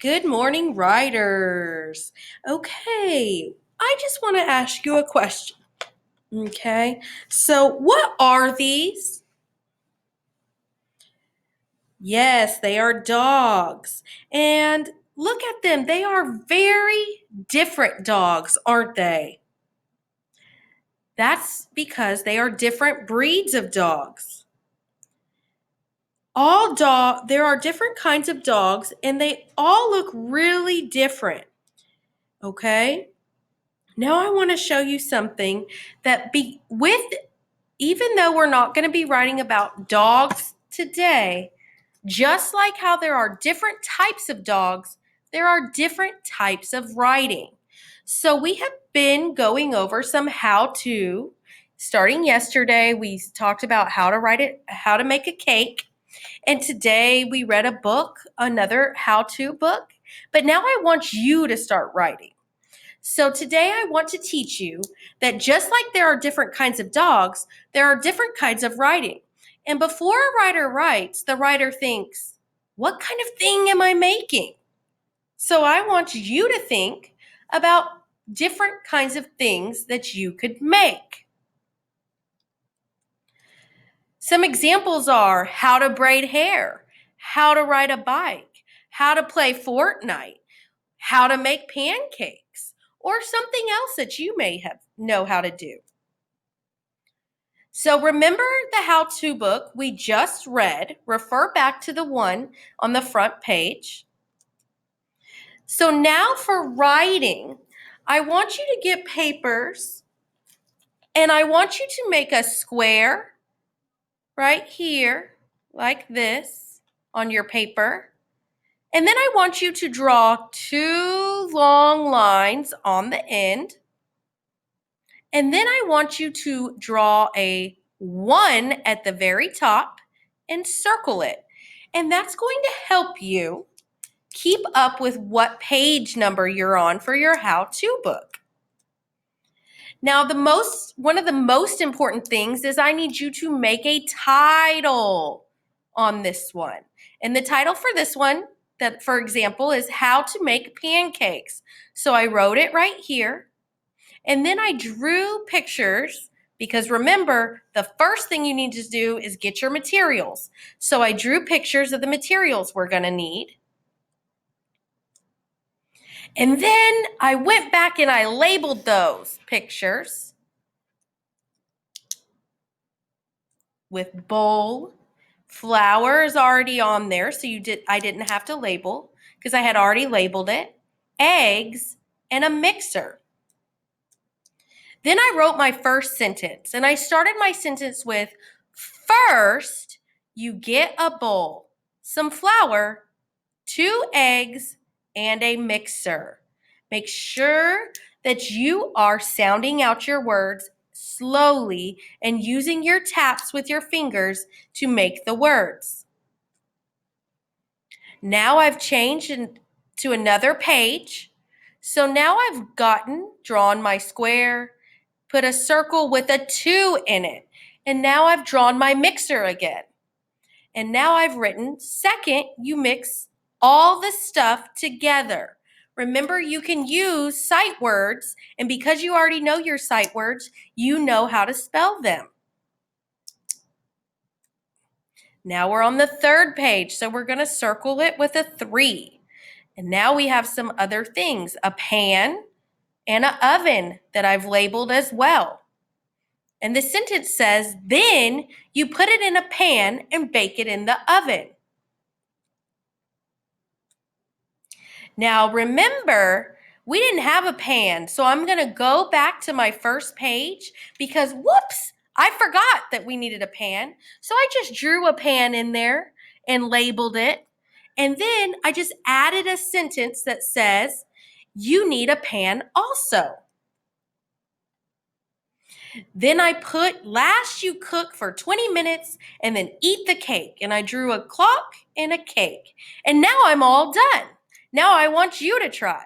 Good morning, writers. Okay, I just want to ask you a question. Okay, so what are these? Yes, they are dogs. And look at them, they are very different dogs, aren't they? That's because they are different breeds of dogs. There are different kinds of dogs, and they all look really different. Okay? Now I want to show you something even though we're not going to be writing about dogs today, just like how there are different types of dogs, there are different types of writing. So we have been going over some how to. Starting yesterday, we talked about how to make a cake. And today we read a book, another how-to book. But now I want you to start writing. So today I want to teach you that just like there are different kinds of dogs, there are different kinds of writing. And before a writer writes, the writer thinks, what kind of thing am I making? So I want you to think about different kinds of things that you could make. Some examples are how to braid hair, how to ride a bike, how to play Fortnite, how to make pancakes, or something else that you may know how to do. So remember the how-to book we just read. Refer back to the one on the front page. So now for writing, I want you to get papers and I want you to make a square right here like this on your paper. And then I want you to draw two long lines on the end. And then I want you to draw a 1 at the very top and circle it. And that's going to help you keep up with what page number you're on for your how-to book. Now, one of the most important things is I need you to make a title on this one. And the title for this one, that for example, is How to Make Pancakes. So I wrote it right here. And then I drew pictures because remember, the first thing you need to do is get your materials. So I drew pictures of the materials we're going to need. And then I went back and I labeled those pictures with bowl. Flour is already on there, so I didn't have to label because I had already labeled it. Eggs and a mixer. Then I wrote my first sentence, and I started my sentence with, first, you get a bowl, some flour, 2 eggs, and a mixer. Make sure that you are sounding out your words slowly and using your taps with your fingers to make the words. Now I've changed to another page. So now I've drawn my square, put a circle with a 2 in it. And now I've drawn my mixer again. And now I've written, second, you mix all the stuff together. Remember, you can use sight words, and because you already know your sight words, you know how to spell them. Now we're on the third page, so we're going to circle it with a 3. And now we have some other things, a pan, and an oven that I've labeled as well. And the sentence says, then you put it in a pan and bake it in the oven. Now remember, we didn't have a pan, so I'm going to go back to my first page because, whoops, I forgot that we needed a pan. So I just drew a pan in there and labeled it. And then I just added a sentence that says, you need a pan also. Then I put, last you cook for 20 minutes and then eat the cake. And I drew a clock and a cake. And now I'm all done. Now I want you to try.